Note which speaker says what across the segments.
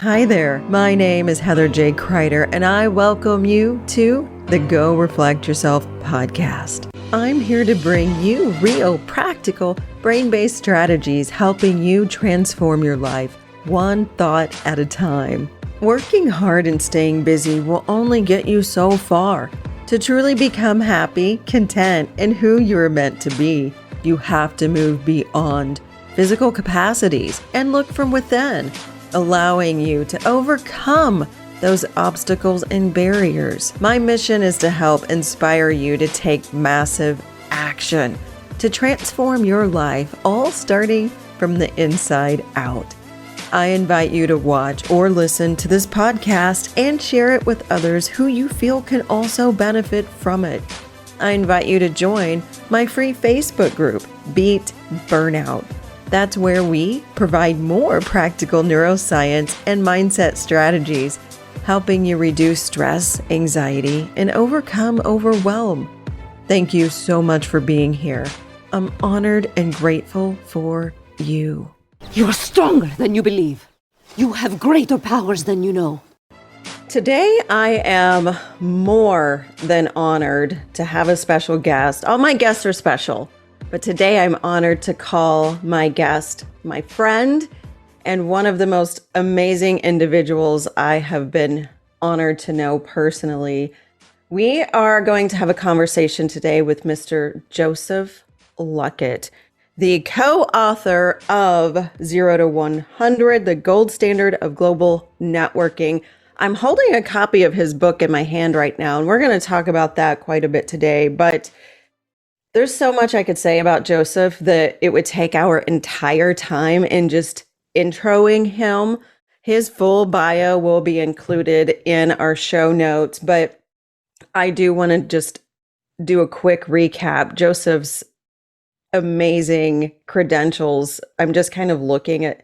Speaker 1: Hi there, my name is Heather J. Kreider, and I welcome you to the Go Reflect Yourself podcast. I'm here to bring you real, practical, brain-based strategies helping you transform your life one thought at a time. Working hard and staying busy will only get you so far. To truly become happy, content, and who you're meant to be, you have to move beyond physical capacities and look from within, allowing you to overcome those obstacles and barriers. My mission is to help inspire you to take massive action to transform your life, all starting from the inside out. I invite you to watch or listen to this podcast and share it with others who you feel can also benefit from it. I invite you to join my free Facebook group, Beat Burnout. That's where we provide more practical neuroscience and mindset strategies, helping you reduce stress, anxiety, and overcome overwhelm. Thank you so much for being here. I'm honored and grateful for you.
Speaker 2: You are stronger than you believe. You have greater powers than you know.
Speaker 1: Today, I am more than honored to have a special guest. All my guests are special, but today I'm honored to call my guest my friend and one of the most amazing individuals I have been honored to know personally. We are going to have a conversation today with Mr. Joseph Luckett, the co-author of 0 to 100, the gold standard of global networking. I'm holding a copy of his book in my hand right now, and we're going to talk about that quite a bit today. But there's so much I could say about Joseph that it would take our entire time in just introing him. His full bio will be included in our show notes, but I do want to just do a quick recap. Joseph's amazing credentials. I'm just kind of looking at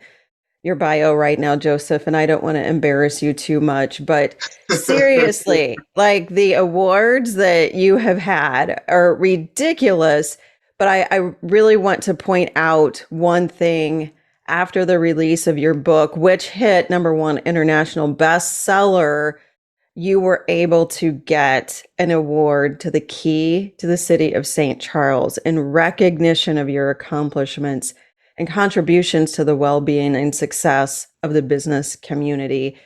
Speaker 1: your bio right now, Joseph, and I don't want to embarrass you too much, but seriously, like the awards that you have had are ridiculous. But I really want to point out one thing. After the release of your book, which hit #1 international bestseller, you were able to get an award to the Key to the City of St. Charles in recognition of your accomplishments and contributions to the well-being and success of the business community.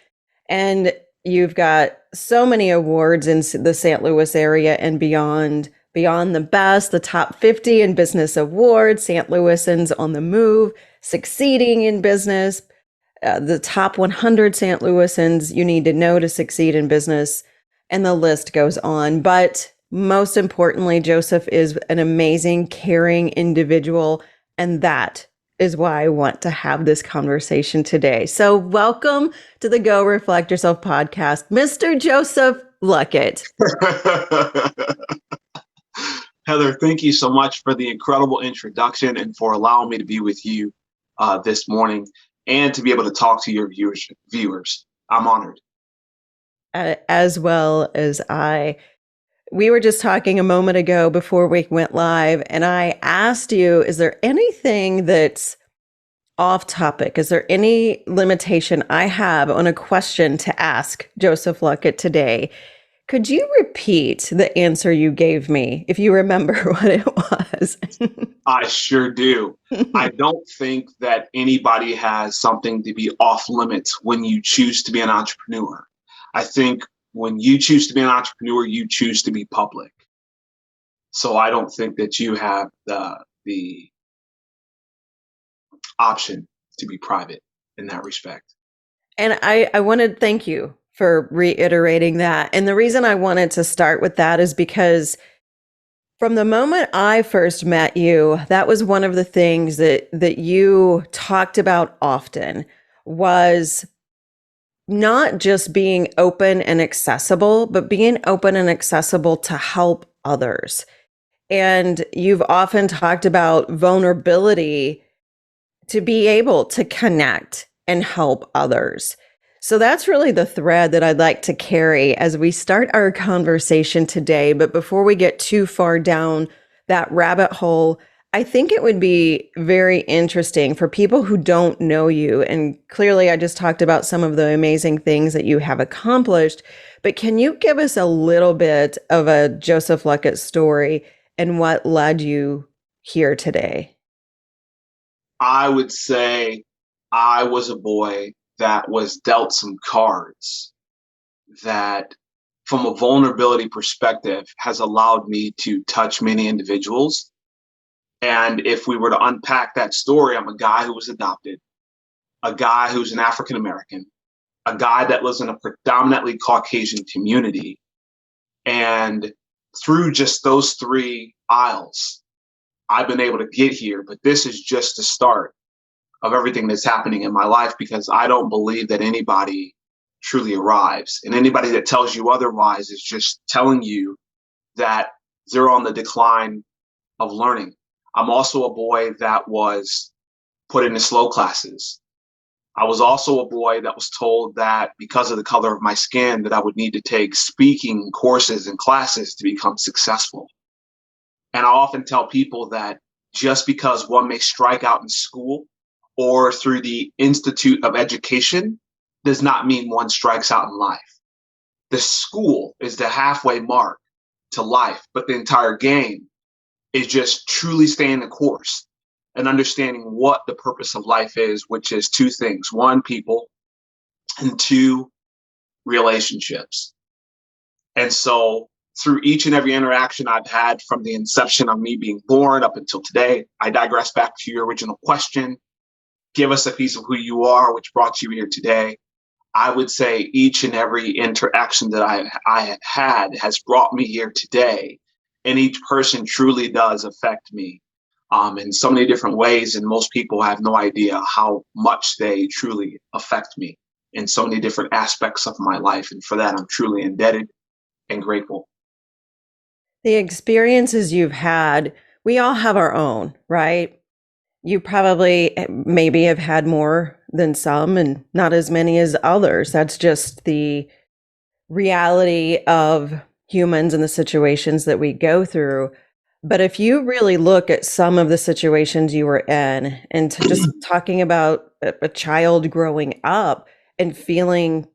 Speaker 1: And you've got so many awards in the St. Louis area and beyond the best, the top 50 in business awards, St. Louisans on the move, succeeding in business, the top 100 St. Louisans you need to know to succeed in business, and the list goes on. But most importantly, Joseph is an amazing, caring individual, and that is why I want to have this conversation today. So welcome to the Go Reflect Yourself podcast, Mr. Joseph Luckett.
Speaker 3: Heather, thank you so much for the incredible introduction and for allowing me to be with you this morning and to be able to talk to your viewers. I'm honored.
Speaker 1: As well as I. We were just talking a moment ago before we went live, and I asked you, is there anything that's off topic? Is there any limitation I have on a question to ask Joseph Luckett today? Could you repeat the answer you gave me, if you remember what it was?
Speaker 3: I sure do. I don't think that anybody has something to be off limits when you choose to be an entrepreneur. I think when you choose to be an entrepreneur, you choose to be public. So I don't think that you have the option to be private in that respect.
Speaker 1: And I want to thank you for reiterating that. And the reason I wanted to start with that is because from the moment I first met you, that was one of the things that you talked about often, was not just being open and accessible, but being open and accessible to help others. And you've often talked about vulnerability to be able to connect and help others. So that's really the thread that I'd like to carry as we start our conversation today. But before we get too far down that rabbit hole, I think it would be very interesting for people who don't know you. And clearly, I just talked about some of the amazing things that you have accomplished. But can you give us a little bit of a Joseph Luckett story and what led you here today?
Speaker 3: I would say I was a boy that was dealt some cards that, from a vulnerability perspective, has allowed me to touch many individuals. And if we were to unpack that story, I'm a guy who was adopted, a guy who's an African American, a guy that lives in a predominantly Caucasian community. And through just those three aisles, I've been able to get here. But this is just the start of everything that's happening in my life, because I don't believe that anybody truly arrives. And anybody that tells you otherwise is just telling you that they're on the decline of learning. I'm also a boy that was put into slow classes. I was also a boy that was told that because of the color of my skin, that I would need to take speaking courses and classes to become successful. And I often tell people that just because one may strike out in school or through the Institute of Education does not mean one strikes out in life. The school is the halfway mark to life, but the entire game is just truly staying the course and understanding what the purpose of life is, which is two things: one, people, and two, relationships. And so through each and every interaction I've had from the inception of me being born up until today, I digress back to your original question. Give us a piece of who you are, which brought you here today. I would say each and every interaction that I have had has brought me here today. And each person truly does affect me in so many different ways. And most people have no idea how much they truly affect me in so many different aspects of my life. And for that, I'm truly indebted and grateful.
Speaker 1: The experiences you've had, we all have our own, right? You probably maybe have had more than some and not as many as others. That's just the reality of humans and the situations that we go through. But if you really look at some of the situations you were in, and to just talking about a child growing up and feeling,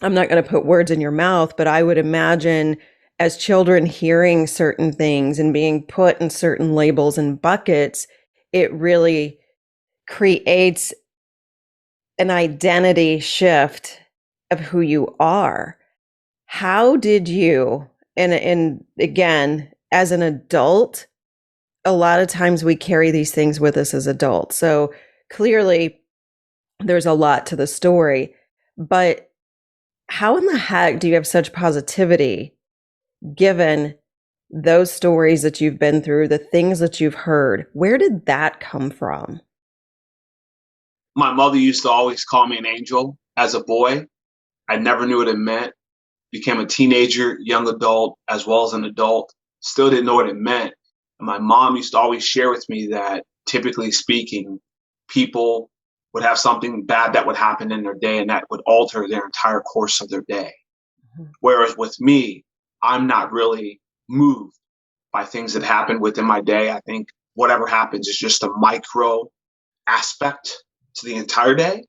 Speaker 1: I'm not going to put words in your mouth, but I would imagine as children hearing certain things and being put in certain labels and buckets, it really creates an identity shift of who you are. How did you, and again, as an adult, a lot of times we carry these things with us as adults. So clearly there's a lot to the story, but how in the heck do you have such positivity given those stories that you've been through, the things that you've heard? Where did that come from?
Speaker 3: My mother used to always call me an angel as a boy. I never knew what it meant. Became a teenager, young adult, as well as an adult. Still didn't know what it meant. And my mom used to always share with me that, typically speaking, people would have something bad that would happen in their day and that would alter their entire course of their day. Mm-hmm. Whereas with me, I'm not really moved by things that happen within my day. I think whatever happens is just a micro aspect to the entire day.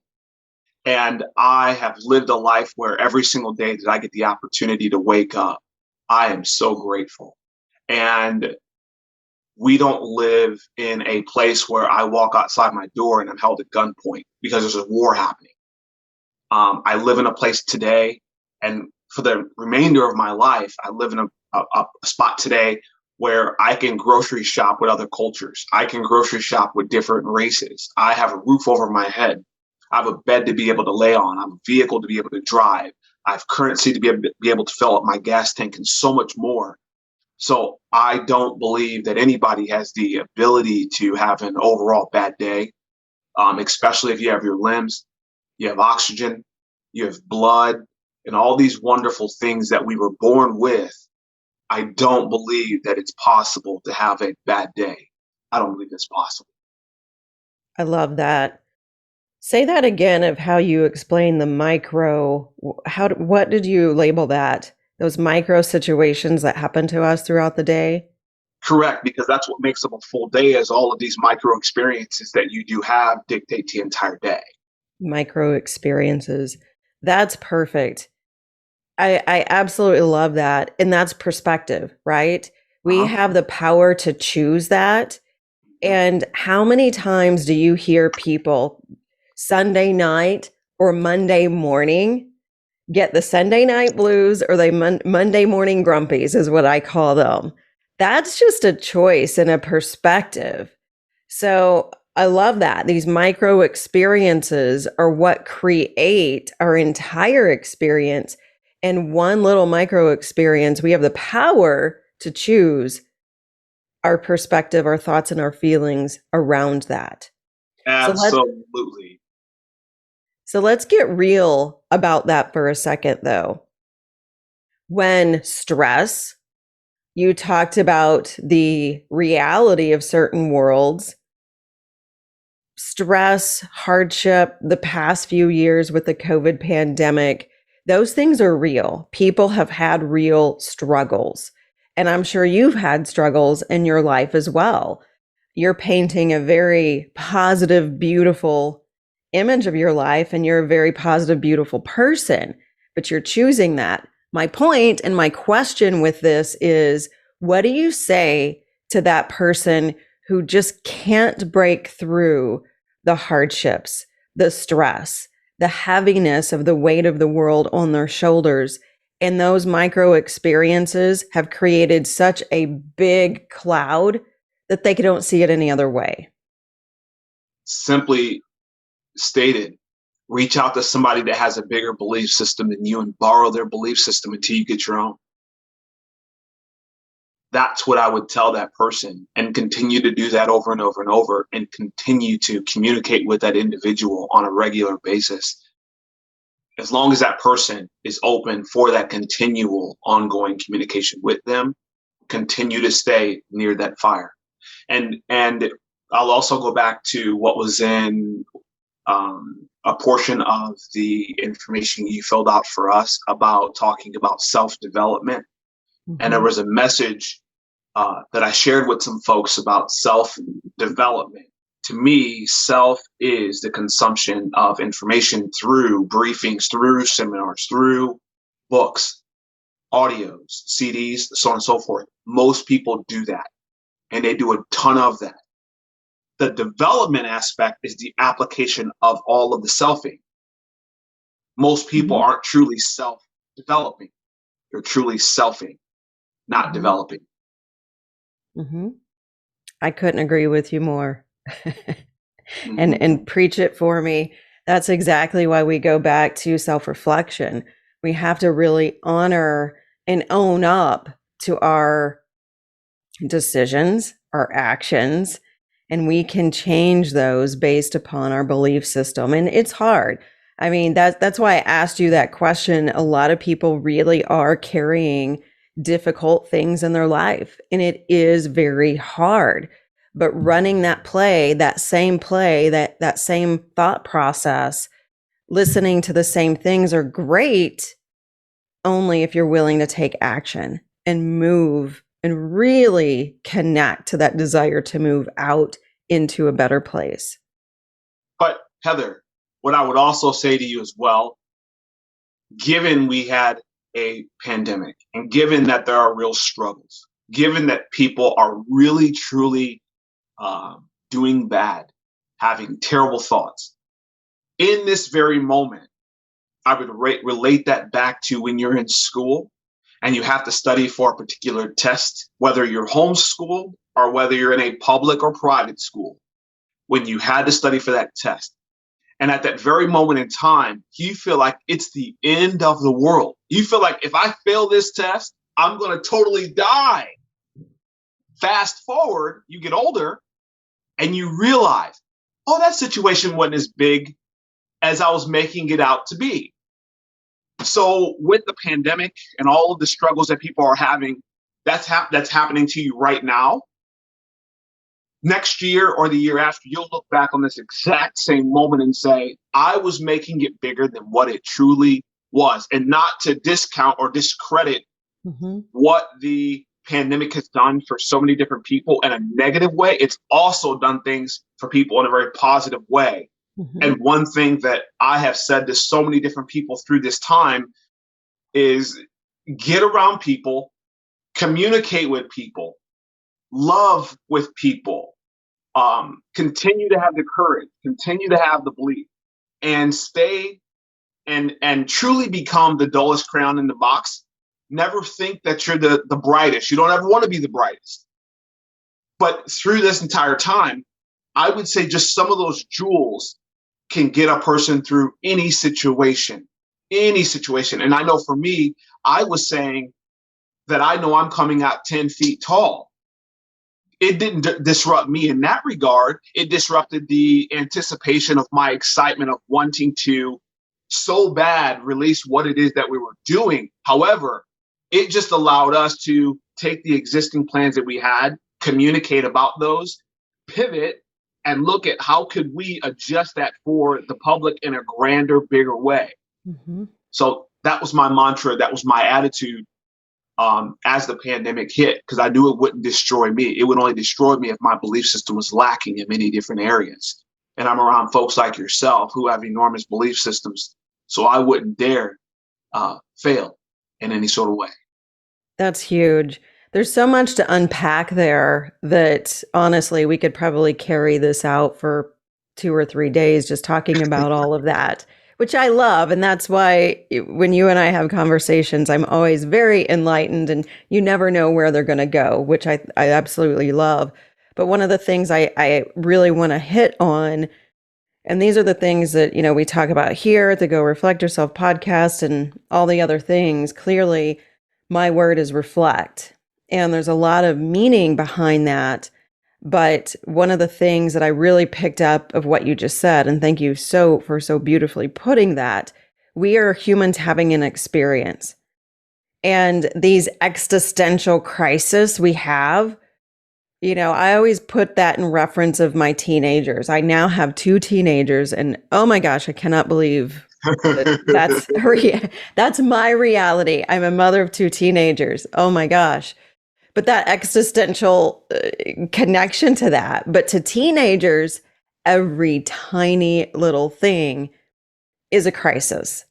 Speaker 3: And I have lived a life where every single day that I get the opportunity to wake up, I am so grateful. And we don't live in a place where I walk outside my door and I'm held at gunpoint because there's a war happening. I live in a place today, and for the remainder of my life, I live in a spot today where I can grocery shop with other cultures. I can grocery shop with different races. I have a roof over my head. I have a bed to be able to lay on. I have a vehicle to be able to drive. I have currency to be able to fill up my gas tank and so much more. So I don't believe that anybody has the ability to have an overall bad day, especially if you have your limbs, you have oxygen, you have blood, and all these wonderful things that we were born with. I don't believe that it's possible to have a bad day. I don't believe it's possible.
Speaker 1: I love that. Say that again of how you explain the micro. What did you label that? Those micro situations that happen to us throughout the day?
Speaker 3: Correct, because that's what makes up a full day, as all of these micro experiences that you do have dictate the entire day.
Speaker 1: Micro experiences. That's perfect. I absolutely love that. And that's perspective, right? We
Speaker 3: Uh-huh.
Speaker 1: have the power to choose that. And how many times do you hear people Sunday night or Monday morning get the Sunday night blues, or they Monday morning grumpies is what I call them? That's just a choice and a perspective. So I love that. These micro experiences are what create our entire experience. And one little micro experience, we have the power to choose our perspective, our thoughts, and our feelings around that.
Speaker 3: Absolutely.
Speaker 1: So let's get real about that for a second, though. When stress, you talked about the reality of certain worlds, stress, hardship, the past few years with the COVID pandemic, those things are real. People have had real struggles. And I'm sure you've had struggles in your life as well. You're painting a very positive, beautiful image of your life, and you're a very positive, beautiful person, but you're choosing that. My point and my question with this is, what do you say to that person who just can't break through the hardships, the stress, the heaviness of the weight of the world on their shoulders? And those micro experiences have created such a big cloud that they don't see it any other way.
Speaker 3: Simply stated, reach out to somebody that has a bigger belief system than you and borrow their belief system until you get your own. That's what I would tell that person, and continue to do that over and over and over, and continue to communicate with that individual on a regular basis. As long as that person is open for that continual ongoing communication with them, continue to stay near that fire. And I'll also go back to what was in a portion of the information you filled out for us about talking about self-development. Mm-hmm. And there was a message that I shared with some folks about self-development. To me, self is the consumption of information through briefings, through seminars, through books, audios, CDs, so on and so forth. Most people do that, and they do a ton of that. The development aspect is the application of all of the selfing. Most people aren't truly self-developing. They're truly selfing, not developing.
Speaker 1: Mm-hmm. I couldn't agree with you more. And preach it for me. That's exactly why we go back to self-reflection. We have to really honor and own up to our decisions, our actions, and we can change those based upon our belief system. And it's hard. I mean, that's why I asked you that question. A lot of people really are carrying difficult things in their life, and it is very hard. But running that play, that same thought process, listening to the same things are great only if you're willing to take action and move and really connect to that desire to move out into a better place.
Speaker 3: But Heather, what I would also say to you as well, given we had a pandemic, and given that there are real struggles, given that people are really, truly doing bad, having terrible thoughts, in this very moment, I would relate that back to when you're in school and you have to study for a particular test, whether you're homeschooled or whether you're in a public or private school, when you had to study for that test. And at that very moment in time, you feel like it's the end of the world. You feel like if I fail this test, I'm going to totally die. Fast forward, you get older and you realize, oh, that situation wasn't as big as I was making it out to be. So with the pandemic and all of the struggles that people are having, that's happening to you right now. Next year or the year after, you'll look back on this exact same moment and say, I was making it bigger than what it truly was. And not to discount or discredit what the pandemic has done for so many different people in a negative way, it's also done things for people in a very positive way.
Speaker 1: Mm-hmm.
Speaker 3: And one thing that I have said to so many different people through this time is get around people, communicate with people, love with people, continue to have the courage, continue to have the belief, and stay and truly become the dullest crayon in the box. Never think that you're the brightest. You don't ever want to be the brightest. But through this entire time, I would say just some of those jewels can get a person through any situation, any situation. And I know for me, I was saying that I know I'm coming out 10 feet tall. It didn't disrupt me in that regard. It disrupted the anticipation of my excitement of wanting to so bad release what it is that we were doing. However, it just allowed us to take the existing plans that we had, communicate about those, pivot, and look at how could we adjust that for the public in a grander, bigger way.
Speaker 1: Mm-hmm.
Speaker 3: So that was my mantra. That was my attitude as the pandemic hit, because I knew it wouldn't destroy me. It would only destroy me if my belief system was lacking in many different areas. And I'm around folks like yourself who have enormous belief systems. So I wouldn't dare fail in any sort of way.
Speaker 1: That's huge. There's so much to unpack there that honestly, we could probably carry this out for 2 or 3 days just talking about all of that, which I love. And that's why when you and I have conversations, I'm always very enlightened and you never know where they're going to go, which I absolutely love. But one of the things I really want to hit on, and these are the things that, we talk about here at the Go Reflect Yourself podcast and all the other things. Clearly, my word is reflect. And there's a lot of meaning behind that. But one of the things that I really picked up of what you just said, and thank you for so beautifully putting that, we are humans having an experience. And these existential crises we have, I always put that in reference of my teenagers. I now have 2 teenagers, and oh my gosh, I cannot believe that's my reality. I'm a mother of 2 teenagers. Oh my gosh. But that existential connection to that. But to teenagers, every tiny little thing is a crisis.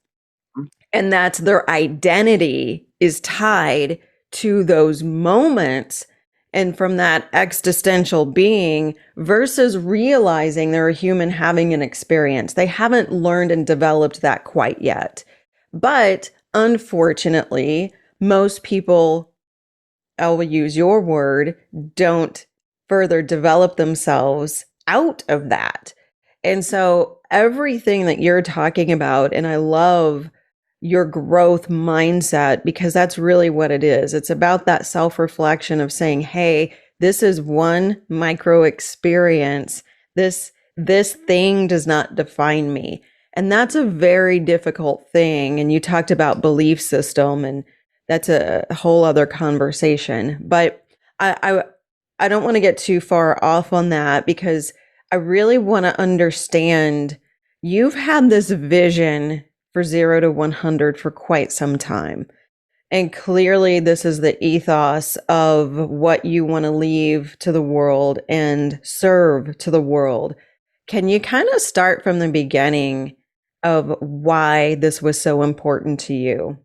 Speaker 1: And that's their identity is tied to those moments and from that existential being versus realizing they're a human having an experience. They haven't learned and developed that quite yet. But unfortunately, most people, I will use your word, don't further develop themselves out of that. And so everything that you're talking about, and I love your growth mindset, because that's really what it is. It's about that self-reflection of saying, hey, this is one micro experience. This thing does not define me. And that's a very difficult thing. And you talked about belief system, and that's a whole other conversation. But I don't want to get too far off on that, because I really want to understand, you've had this vision for 0 to 100 for quite some time. And clearly this is the ethos of what you want to leave to the world and serve to the world. Can you kind of start from the beginning of why this was so important to you?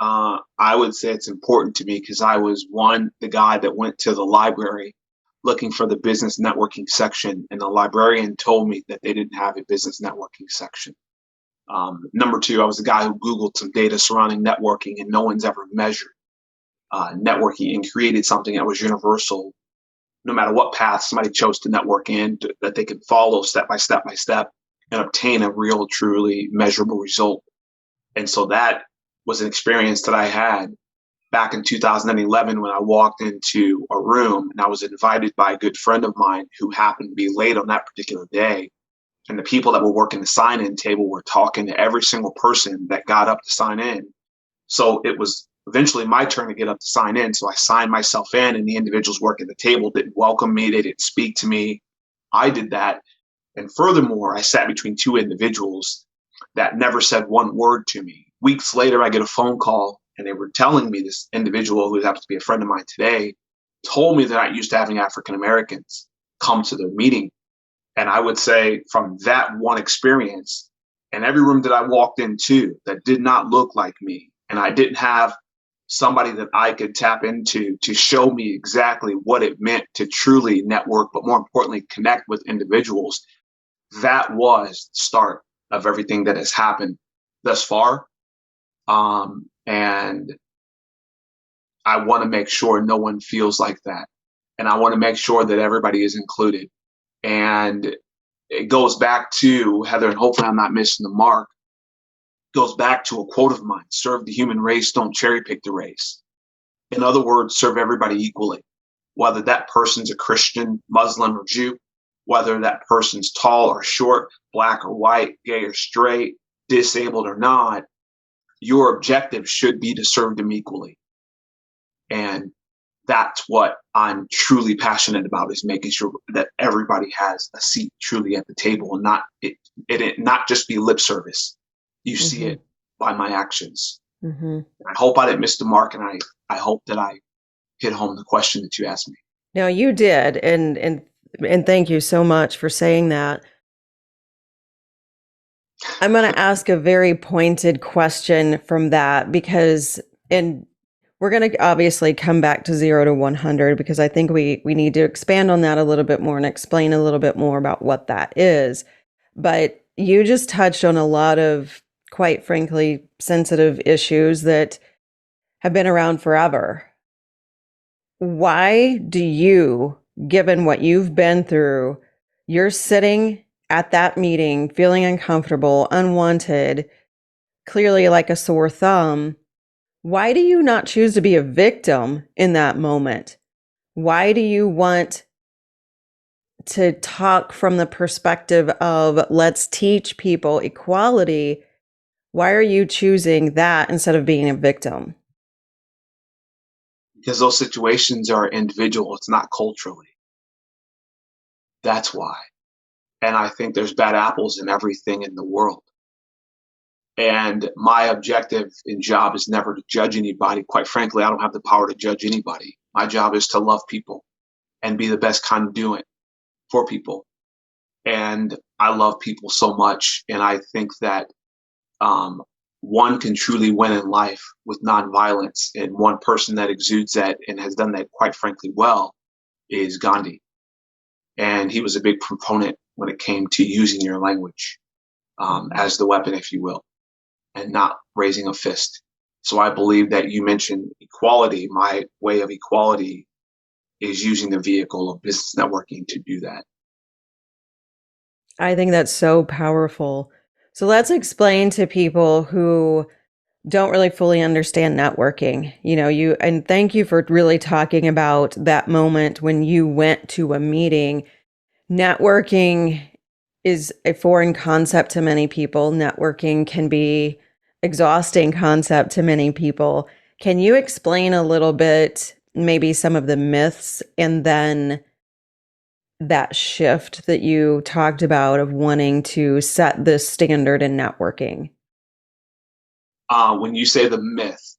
Speaker 3: I would say it's important to me because I was the guy that went to the library looking for the business networking section, and the librarian told me that they didn't have a business networking section. Number 2, I was the guy who Googled some data surrounding networking, and no one's ever measured networking and created something that was universal, no matter what path somebody chose to network in, that they could follow step by step by step and obtain a real, truly measurable result. And so that was an experience that I had back in 2011 when I walked into a room and I was invited by a good friend of mine who happened to be late on that particular day. And the people that were working the sign-in table were talking to every single person that got up to sign in. So it was eventually my turn to get up to sign in. So I signed myself in, and the individuals working the table didn't welcome me. They didn't speak to me. I did that. And furthermore, I sat between 2 individuals that never said one word to me. Weeks later, I get a phone call, and they were telling me, this individual who happens to be a friend of mine today told me they're not used to having African Americans come to their meeting. And I would say from that one experience, and every room that I walked into that did not look like me, and I didn't have somebody that I could tap into to show me exactly what it meant to truly network, but more importantly, connect with individuals, that was the start of everything that has happened thus far. And I want to make sure no one feels like that. And I want to make sure that everybody is included. And it goes back to, Heather, and hopefully I'm not missing the mark, goes back to a quote of mine: serve the human race, don't cherry pick the race. In other words, serve everybody equally, whether that person's a Christian, Muslim, or Jew, whether that person's tall or short, black or white, gay or straight, disabled or not. Your objective should be to serve them equally. And that's what I'm truly passionate about, is making sure that everybody has a seat truly at the table, and not just be lip service. You see it by my actions. I hope I didn't miss the mark, and I hope that I hit home the question that you asked me.
Speaker 1: No, you did. And thank you so much for saying that. I'm going to ask a very pointed question from that, because, and we're going to obviously come back to 0 to 100, because I think we need to expand on that a little bit more and explain a little bit more about what that is. But you just touched on a lot of, quite frankly, sensitive issues that have been around forever. Why do you, given what you've been through, you're sitting at that meeting feeling uncomfortable, unwanted, clearly like a sore thumb? Why do you not choose to be a victim in that moment? Why do you want to talk from the perspective of, let's teach people equality? Why are you choosing that instead of being a victim?
Speaker 3: Because those situations are individual. It's not culturally. That's why. And I think there's bad apples in everything in the world. And my objective and job is never to judge anybody. Quite frankly, I don't have the power to judge anybody. My job is to love people and be the best conduit for people. And I love people so much. And I think that one can truly win in life with nonviolence. And one person that exudes that and has done that, quite frankly, well, is Gandhi. And he was a big proponent when it came to using your language as the weapon, if you will, and not raising a fist. So I believe that you mentioned equality. My way of equality is using the vehicle of business networking to do that.
Speaker 1: I think that's so powerful. So let's explain to people who don't really fully understand networking. And thank you for really talking about that moment when you went to a meeting. Networking is a foreign concept to many people. Networking can be exhausting concept to many people. Can you explain a little bit, maybe some of the myths, and then that shift that you talked about of wanting to set this standard in networking?
Speaker 3: When you say the myth,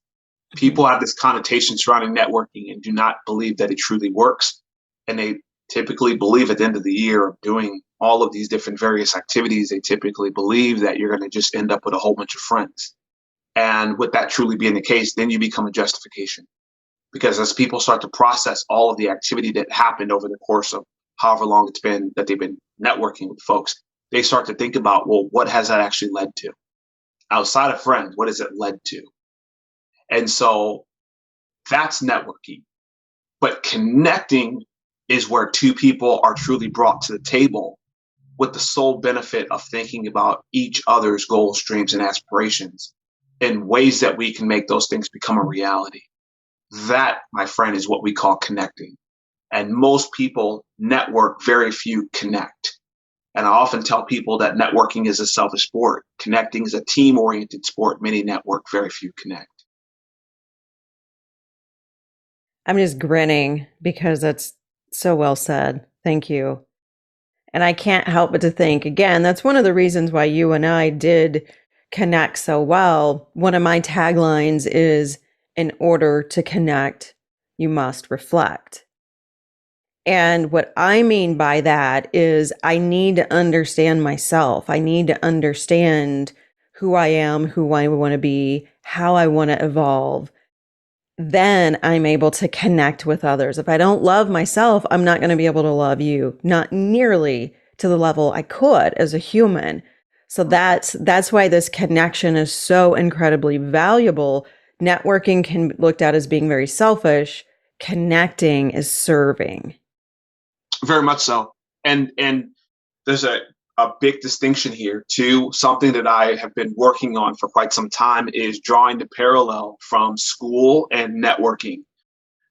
Speaker 3: people have this connotation surrounding networking and do not believe that it truly works. And they typically believe at the end of the year of doing all of these different various activities, they typically believe that you're going to just end up with a whole bunch of friends. And with that truly being the case, then you become a justification. Because as people start to process all of the activity that happened over the course of however long it's been that they've been networking with folks, they start to think about, well, what has that actually led to? Outside of friends, what has it led to? And so that's networking. But connecting is where two people are truly brought to the table with the sole benefit of thinking about each other's goals, dreams, and aspirations in ways that we can make those things become a reality. That, my friend, is what we call connecting. And most people network, very few connect. And I often tell people that networking is a selfish sport. Connecting is a team-oriented sport. Many network, very few connect.
Speaker 1: I'm just grinning because that's so well said. Thank you. And I can't help but to think, again, that's one of the reasons why you and I did connect so well. One of my taglines is, in order to connect, you must reflect. And what I mean by that is I need to understand myself. I need to understand who I am, who I want to be, how I want to evolve. Then I'm able to connect with others. If I don't love myself, I'm not going to be able to love you, not nearly to the level I could as a human. So that's why this connection is so incredibly valuable. Networking can be looked at as being very selfish. Connecting is serving.
Speaker 3: Very much so. And there's a big distinction here too. Something that I have been working on for quite some time is drawing the parallel from school and networking.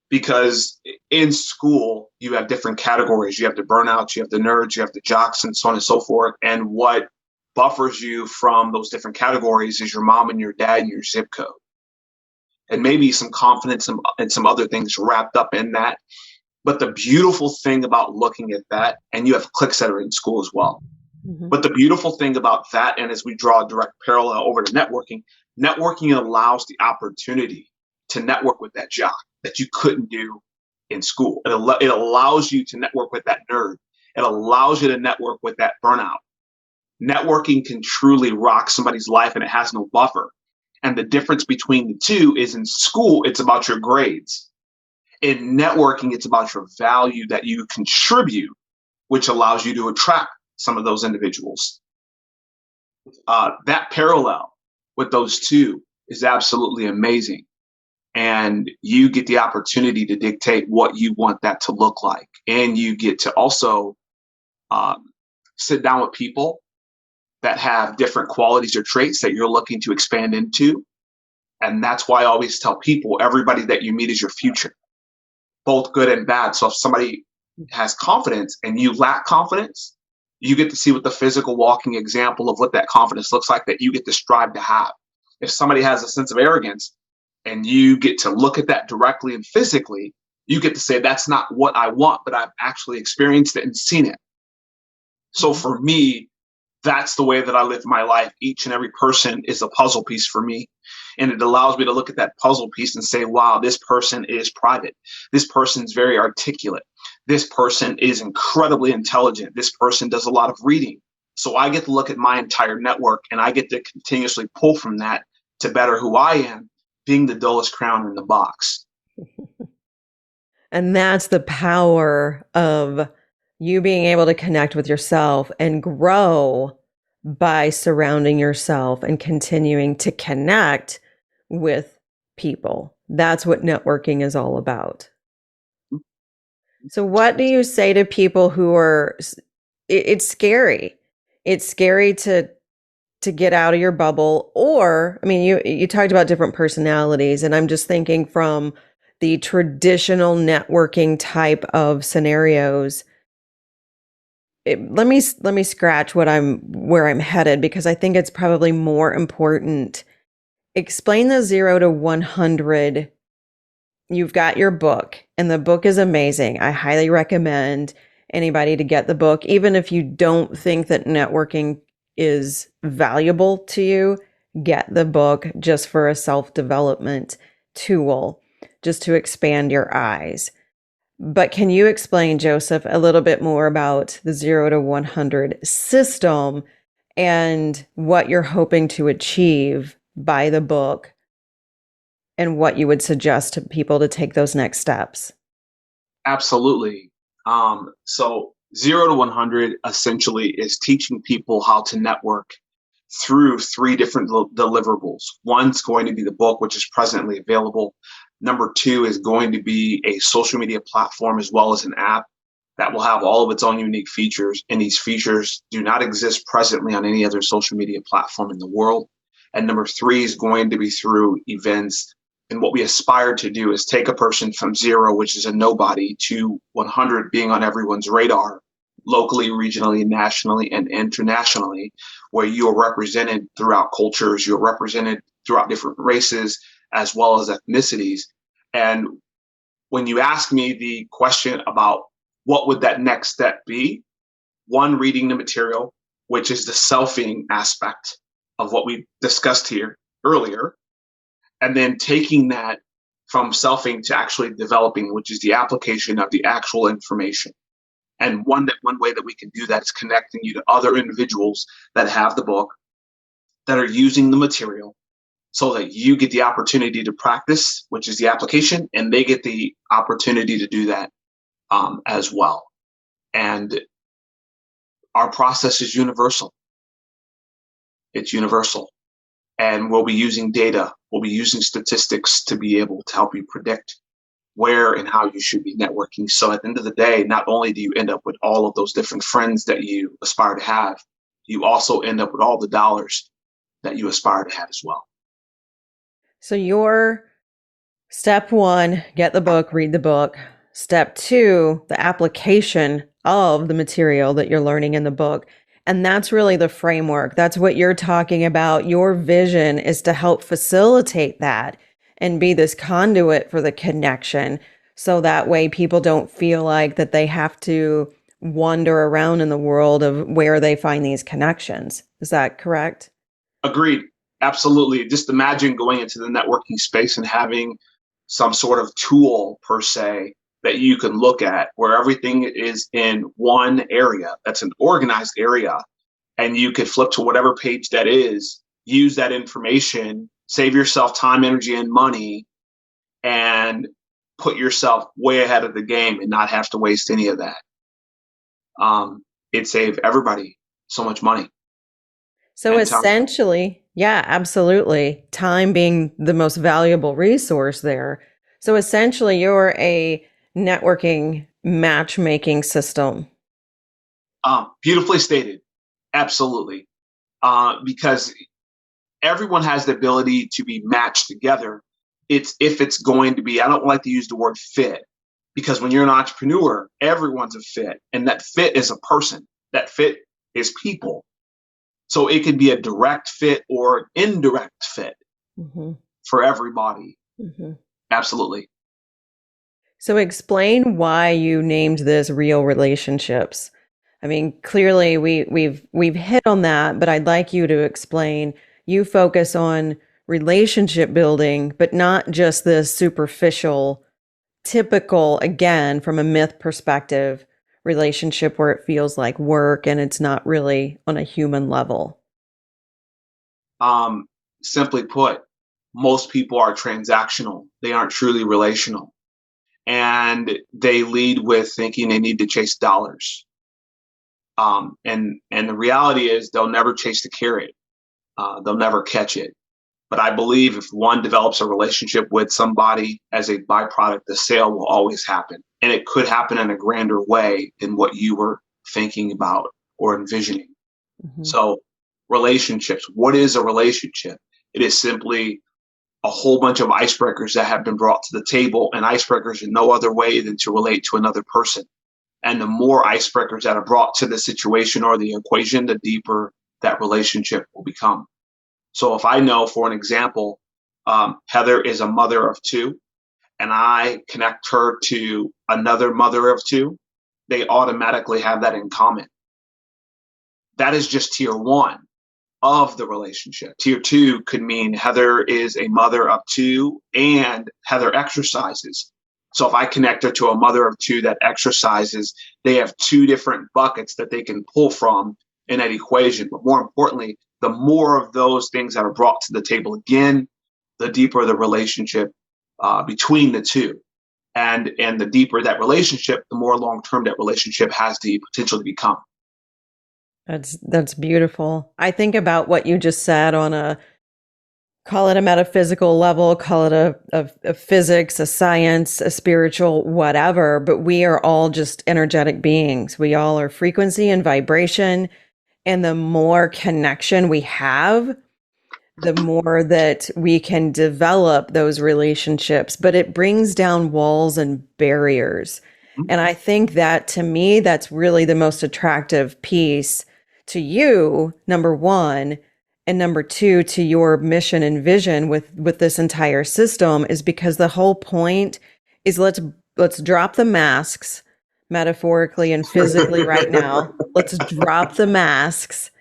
Speaker 3: Because in school, you have different categories. You have the burnouts, you have the nerds, you have the jocks, and so on and so forth. And what buffers you from those different categories is your mom and your dad and your zip code. And maybe some confidence and some other things wrapped up in that. But the beautiful thing about looking at that, and you have cliques that are in school as well.
Speaker 1: Mm-hmm.
Speaker 3: But the beautiful thing about that, and as we draw a direct parallel over to networking, networking allows the opportunity to network with that jock that you couldn't do in school. It allows you to network with that nerd. It allows you to network with that burnout. Networking can truly rock somebody's life and it has no buffer. And the difference between the two is in school, it's about your grades. In networking, it's about your value that you contribute, which allows you to attract some of those individuals. That parallel with those two is absolutely amazing. And you get the opportunity to dictate what you want that to look like. And you get to also sit down with people that have different qualities or traits that you're looking to expand into. And that's why I always tell people, everybody that you meet is your future, both good and bad. So if somebody has confidence and you lack confidence, you get to see what the physical walking example of what that confidence looks like that you get to strive to have. If somebody has a sense of arrogance and you get to look at that directly and physically, you get to say, that's not what I want, but I've actually experienced it and seen it. So for me, that's the way that I live my life. Each and every person is a puzzle piece for me. And it allows me to look at that puzzle piece and say, wow, this person is private. This person's very articulate. This person is incredibly intelligent. This person does a lot of reading. So I get to look at my entire network and I get to continuously pull from that to better who I am, being the dullest crown in the box.
Speaker 1: And that's the power of you being able to connect with yourself and grow by surrounding yourself and continuing to connect with people. That's what networking is all about. So what do you say to people who are, it's scary. It's scary to get out of your bubble, or, I mean, you talked about different personalities, and I'm just thinking from the traditional networking type of scenarios. Let me scratch where I'm headed, because I think it's probably more important. Explain the 0 to 100. You've got your book, and the book is amazing. I highly recommend anybody to get the book, even if you don't think that networking is valuable to you. Get the book just for a self-development tool, just to expand your eyes. But can you explain, Joseph, a little bit more about the 0 to 100 system and what you're hoping to achieve by the book, and what you would suggest to people to take those next steps?
Speaker 3: Absolutely. So 0 to 100 essentially is teaching people how to network through 3 different deliverables. One's going to be the book, which is presently available. Number 2 is going to be a social media platform as well as an app that will have all of its own unique features. And these features do not exist presently on any other social media platform in the world. And number 3 is going to be through events. And what we aspire to do is take a person from 0, which is a nobody, to 100 being on everyone's radar, locally, regionally, nationally, and internationally, where you are represented throughout cultures, you're represented throughout different races, as well as ethnicities. And when you ask me the question about what would that next step be, one, reading the material, which is the selfing aspect of what we discussed here earlier, and then taking that from selfing to actually developing, which is the application of the actual information. And one way that we can do that is connecting you to other individuals that have the book, that are using the material, so that you get the opportunity to practice, which is the application, and they get the opportunity to do that as well. And our process is universal. It's universal. And we'll be using data, we'll be using statistics to be able to help you predict where and how you should be networking. So at the end of the day, not only do you end up with all of those different friends that you aspire to have, you also end up with all the dollars that you aspire to have as well.
Speaker 1: So your step one, get the book, read the book. Step two, the application of the material that you're learning in the book. And that's really the framework. That's what you're talking about. Your vision is to help facilitate that and be this conduit for the connection. So that way people don't feel like that they have to wander around in the world of where they find these connections. Is that correct?
Speaker 3: Agreed. Absolutely. Just imagine going into the networking space and having some sort of tool per se that you can look at where everything is in one area. That's an organized area. And you could flip to whatever page that is, use that information, save yourself time, energy, and money, and put yourself way ahead of the game and not have to waste any of that. It'd save everybody so much money.
Speaker 1: So essentially, yeah, absolutely. Time being the most valuable resource there. So essentially, you're a networking matchmaking system.
Speaker 3: Beautifully stated. Absolutely. Because everyone has the ability to be matched together. It's if it's going to be, I don't like to use the word fit, because when you're an entrepreneur, everyone's a fit. And that fit is a person. That fit is people. So it could be a direct fit or an indirect fit for everybody. Absolutely.
Speaker 1: So explain why you named this Real Relationships. I mean, clearly we've hit on that, but I'd like you to explain. You focus on relationship building, but not just the superficial, typical, again, from a myth perspective, relationship where it feels like work and it's not really on a human level.
Speaker 3: Simply put, most people are transactional. They aren't truly relational. And they lead with thinking they need to chase dollars. And the reality is they'll never chase the carrot. They'll never catch it. But I believe if one develops a relationship with somebody as a byproduct, the sale will always happen. And it could happen in a grander way than what you were thinking about or envisioning. So relationships, what is a relationship? It is simply a whole bunch of icebreakers that have been brought to the table, and icebreakers in no other way than to relate to another person. And the more icebreakers that are brought to the situation or the equation, the deeper that relationship will become. So if I know, for an example, Heather is a mother of two, and I connect her to another mother of two, they automatically have that in common. That is just tier one of the relationship. Tier two could mean Heather is a mother of two and Heather exercises. So if I connect her to a mother of two that exercises, they have two different buckets that they can pull from in that equation. But more importantly, the more of those things that are brought to the table again, the deeper the relationship between the two. And the deeper that relationship, the more long-term that relationship has the potential to become.
Speaker 1: That's beautiful. I think about what you just said on a, call it a metaphysical level, call it a physics, a science, a spiritual, whatever, but we are all just energetic beings. We all are frequency and vibration. And the more connection we have, the more that we can develop those relationships, but it brings down walls and barriers. And I think that, to me, that's really the most attractive piece to you, number one, and number two, to your mission and vision with this entire system, is because the whole point is let's drop the masks, metaphorically and physically right now. Let's drop the masks.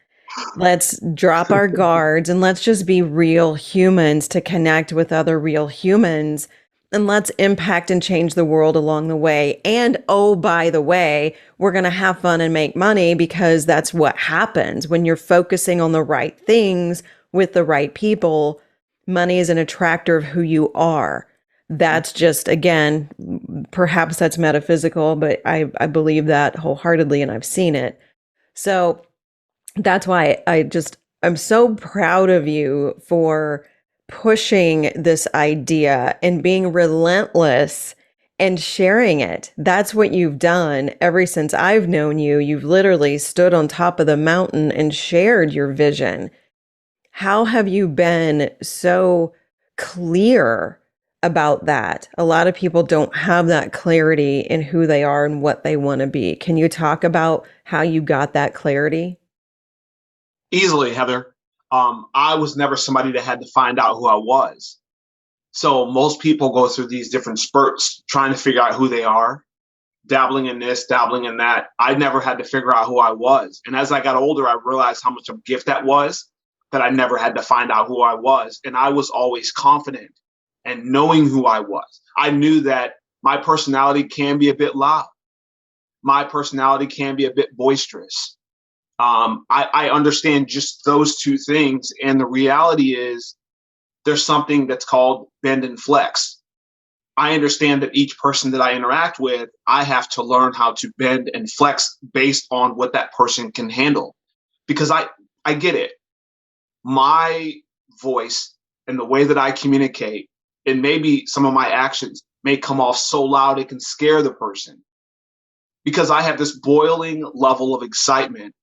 Speaker 1: Let's drop our guards and let's just be real humans to connect with other real humans And let's impact and change the world along the way. And oh, by the way, we're going to have fun and make money because that's what happens when you're focusing on the right things with the right people. Money is an attractor of who you are. That's just, again, perhaps that's metaphysical, but I believe that wholeheartedly and I've seen it. So that's why I'm so proud of you for pushing this idea and being relentless and sharing it. That's what you've done ever since I've known you. You've literally stood on top of the mountain and shared your vision. How have you been so clear about that? A lot of people don't have that clarity in who they are and what they want to be. Can you talk about how you got that clarity?
Speaker 3: Easily, Heather. I was never somebody that had to find out who I was. So most people go through these different spurts trying to figure out who they are, dabbling in this, dabbling in that. I never had to figure out who I was. And as I got older, I realized how much of a gift that was, that I never had to find out who I was. And I was always confident and knowing who I was. I knew that my personality can be a bit loud. My personality can be a bit boisterous. I understand just those two things. And the reality is there's something that's called bend and flex. I understand that each person that I interact with, I have to learn how to bend and flex based on what that person can handle. Because I get it. My voice and the way that I communicate, and maybe some of my actions may come off so loud it can scare the person. Because I have this boiling level of excitement.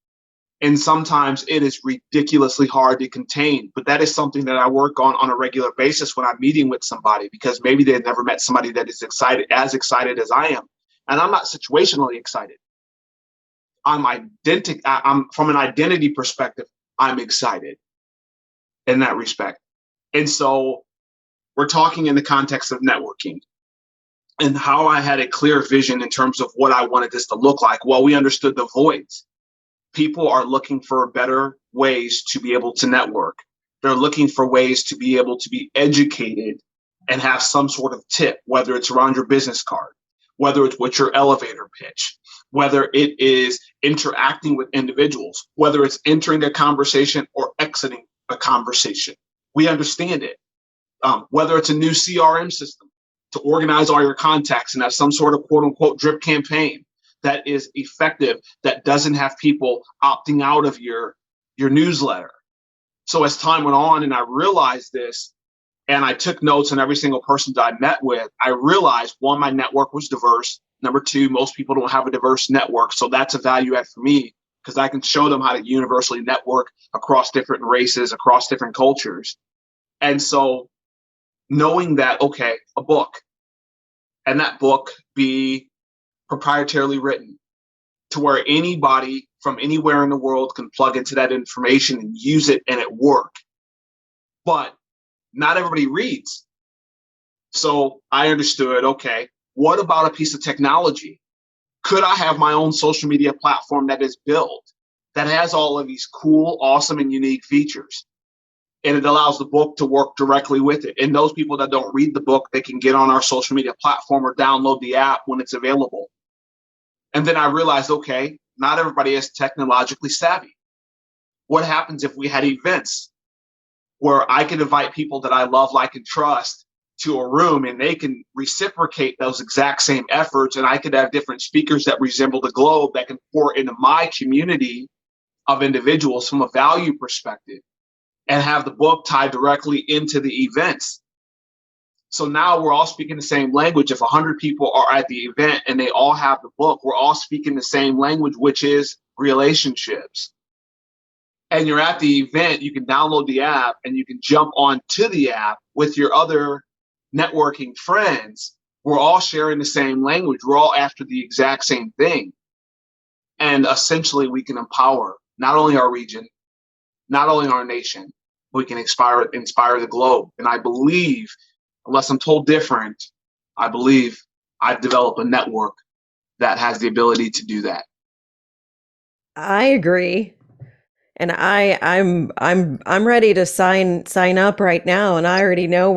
Speaker 3: And sometimes it is ridiculously hard to contain. But that is something that I work on a regular basis when I'm meeting with somebody, because maybe they've never met somebody that is as excited as I am. And I'm not situationally excited. I'm from an identity perspective, I'm excited in that respect. And so we're talking in the context of networking and how I had a clear vision in terms of what I wanted this to look like. Well, we understood the voids. People are looking for better ways to be able to network. They're looking for ways to be able to be educated and have some sort of tip, whether it's around your business card, whether it's with your elevator pitch, whether it is interacting with individuals, whether it's entering a conversation or exiting a conversation. We understand it. Whether it's a new CRM system to organize all your contacts and have some sort of quote unquote drip campaign that is effective, that doesn't have people opting out of your newsletter. So as time went on and I realized this, and I took notes on every single person that I met with, I realized, one, my network was diverse. Number two, most people don't have a diverse network. So that's a value add for me, because I can show them how to universally network across different races, across different cultures. And so knowing that, okay, a book, and that book be proprietarily written to where anybody from anywhere in the world can plug into that information and use it and it work. But not everybody reads. So I understood, okay, what about a piece of technology? Could I have my own social media platform that is built, that has all of these cool, awesome, and unique features? And it allows the book to work directly with it. And those people that don't read the book, they can get on our social media platform or download the app when it's available. And then I realized, okay, not everybody is technologically savvy. What happens if we had events where I can invite people that I love, like, and trust to a room, and they can reciprocate those exact same efforts, and I could have different speakers that resemble the globe that can pour into my community of individuals from a value perspective, and have the book tied directly into the events. So now we're all speaking the same language. If 100 people are at the event and they all have the book, we're all speaking the same language, which is relationships. And you're at the event, you can download the app and you can jump on to the app with your other networking friends. We're all sharing the same language. We're all after the exact same thing. And essentially we can empower not only our region, not only our nation, but we can inspire the globe. And I believe, unless I'm told different, I believe I've developed a network that has the ability to do that.
Speaker 1: I agree. And I'm ready to sign up right now, and I already know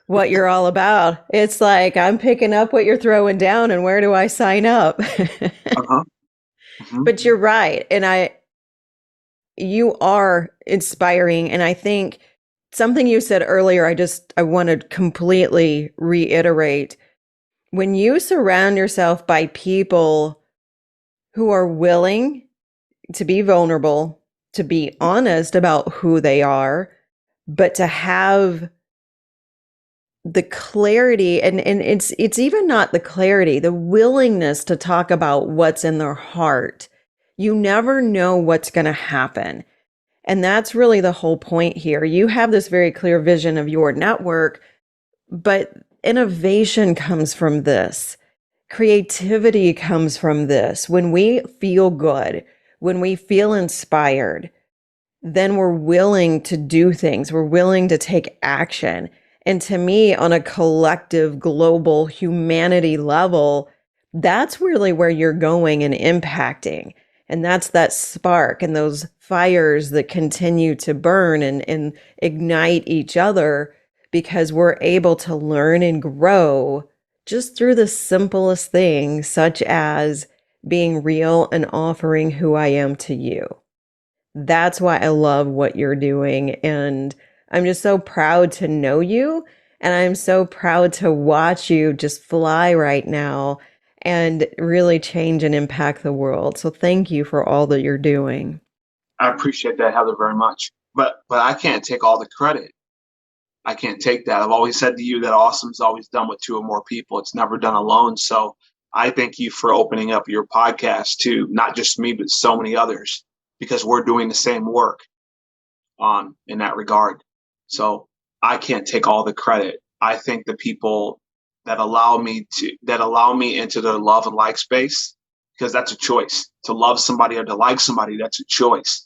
Speaker 1: what you're all about. It's like, I'm picking up what you're throwing down, and where do I sign up?
Speaker 3: Uh-huh. Hmm.
Speaker 1: But you're right. You are inspiring. And I think something you said earlier, I want to completely reiterate. When you surround yourself by people who are willing to be vulnerable, to be honest about who they are, but to have the clarity, and it's even not the clarity, the willingness to talk about what's in their heart. You never know what's going to happen. And that's really the whole point here. You have this very clear vision of your network, but innovation comes from this. Creativity comes from this. When we feel good, when we feel inspired, then we're willing to do things. We're willing to take action. And to me, on a collective, global humanity level, that's really where you're going and impacting. And that's that spark and those fires that continue to burn and ignite each other, because we're able to learn and grow just through the simplest things, such as being real and offering who I am to you. That's why I love what you're doing. And I'm just so proud to know you. And I'm so proud to watch you just fly right now and really change and impact the world. So thank you for all that you're doing.
Speaker 3: I appreciate that, Heather, very much. But I can't take all the credit. I can't take that. I've always said to you that awesome is always done with two or more people. It's never done alone. So I thank you for opening up your podcast to not just me, but so many others, because we're doing the same work in that regard. So I can't take all the credit. I think the people that allow me into their love and like space, because that's a choice. To love somebody or to like somebody, that's a choice.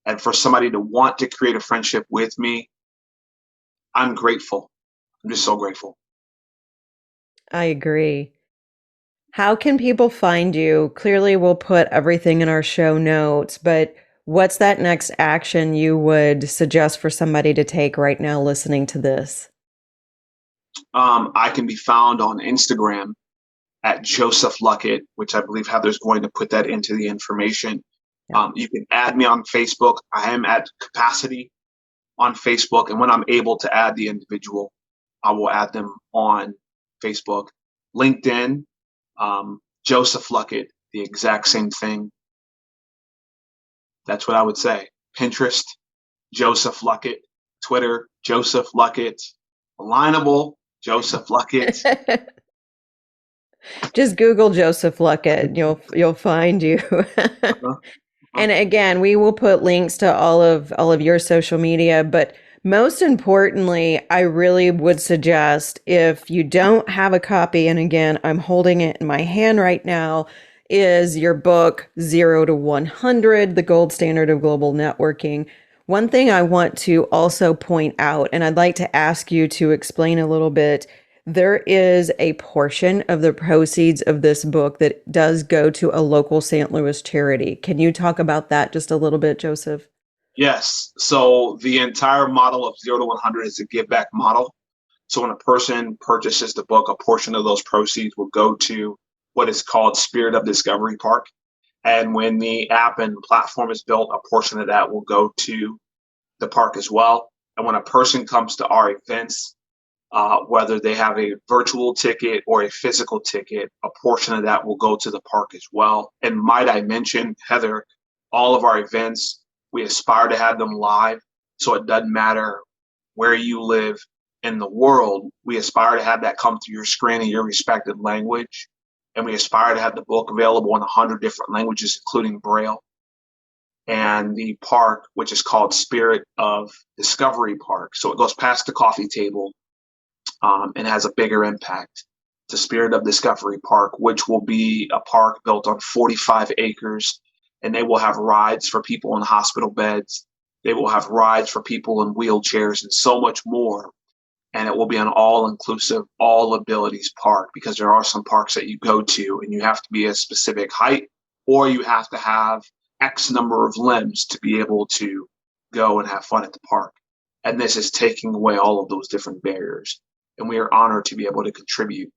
Speaker 3: And for somebody to want to create a friendship with me, I'm grateful. I'm just so grateful.
Speaker 1: I agree. How can people find you? Clearly, we'll put everything in our show notes, but what's that next action you would suggest for somebody to take right now listening to this?
Speaker 3: I can be found on Instagram at Joseph Luckett, which I believe Heather's going to put that into the information.
Speaker 1: Yeah.
Speaker 3: You can add me on Facebook. I am at capacity on Facebook. And when I'm able to add the individual, I will add them on Facebook. LinkedIn, Joseph Luckett, the exact same thing. That's what I would say. Pinterest, Joseph Luckett. Twitter, Joseph Luckett. Alignable, Joseph Luckett.
Speaker 1: Just Google Joseph Luckett and you'll find you. And again, we will put links to all of your social media, but most importantly, I really would suggest, if you don't have a copy, and again, I'm holding it in my hand right now, is your book 0 to 100, The Gold Standard of Global Networking. One thing I want to also point out, and I'd like to ask you to explain a little bit, there is a portion of the proceeds of this book that does go to a local St. Louis charity. Can you talk about that just a little bit, Joseph?
Speaker 3: Yes. So the entire model of 0 to 100 is a give back model. So when a person purchases the book, a portion of those proceeds will go to what is called Spirit of Discovery Park. And when the app and platform is built, a portion of that will go to the park as well. And when a person comes to our events, whether they have a virtual ticket or a physical ticket, a portion of that will go to the park as well. And might I mention, Heather, all of our events, we aspire to have them live. So it doesn't matter where you live in the world. We aspire to have that come through your screen in your respective language. And we aspire to have the book available in 100 different languages, including Braille. And the park, which is called Spirit of Discovery Park. So it goes past the coffee table and has a bigger impact. The Spirit of Discovery Park, which will be a park built on 45 acres, and they will have rides for people in hospital beds. They will have rides for people in wheelchairs and so much more. And it will be an all-inclusive, all-abilities park, because there are some parks that you go to and you have to be a specific height, or you have to have X number of limbs to be able to go and have fun at the park. And this is taking away all of those different barriers. And we are honored to be able to contribute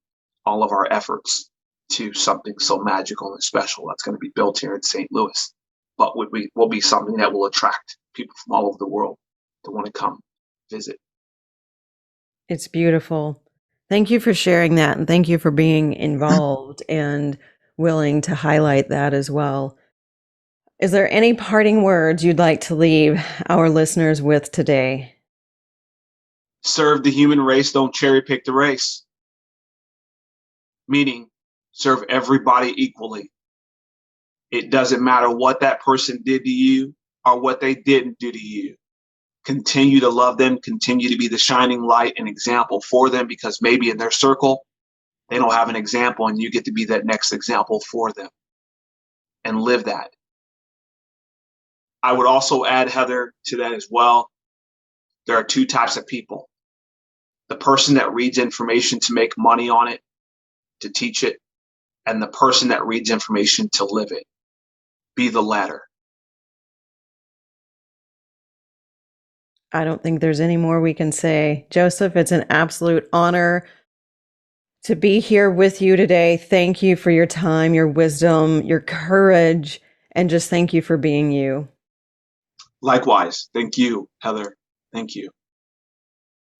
Speaker 3: all of our efforts to something so magical and special that's going to be built here in St. Louis, but will be something that will attract people from all over the world to want to come visit.
Speaker 1: It's beautiful. Thank you for sharing that. And thank you for being involved and willing to highlight that as well. Is there any parting words you'd like to leave our listeners with today?
Speaker 3: Serve the human race, don't cherry pick the race. Meaning, serve everybody equally. It doesn't matter what that person did to you or what they didn't do to you. Continue to love them, continue to be the shining light and example for them, because maybe in their circle, they don't have an example and you get to be that next example for them and live that. I would also add, Heather, to that as well. There are two types of people. The person that reads information to make money on it, to teach it, and the person that reads information to live it. Be the latter.
Speaker 1: I don't think there's any more we can say. Joseph, it's an absolute honor to be here with you today. Thank you for your time, your wisdom, your courage, and just thank you for being you.
Speaker 3: Likewise. Thank you, Heather. Thank you.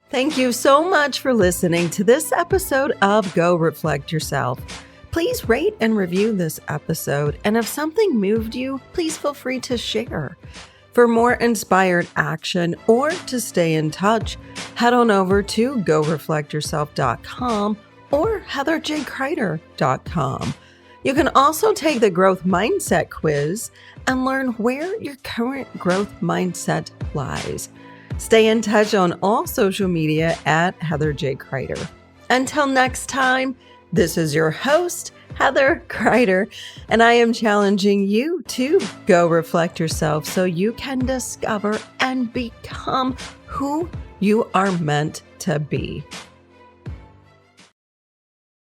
Speaker 1: Thank you so much for listening to this episode of Go Reflect Yourself. Please rate and review this episode, and if something moved you, please feel free to share. For more inspired action or to stay in touch, head on over to goreflectyourself.com or heatherjkreider.com. You can also take the growth mindset quiz and learn where your current growth mindset lies. Stay in touch on all social media at Heather J. Kreider. Until next time, this is your host, Heather Kreider, and I am challenging you to go reflect yourself so you can discover and become who you are meant to be.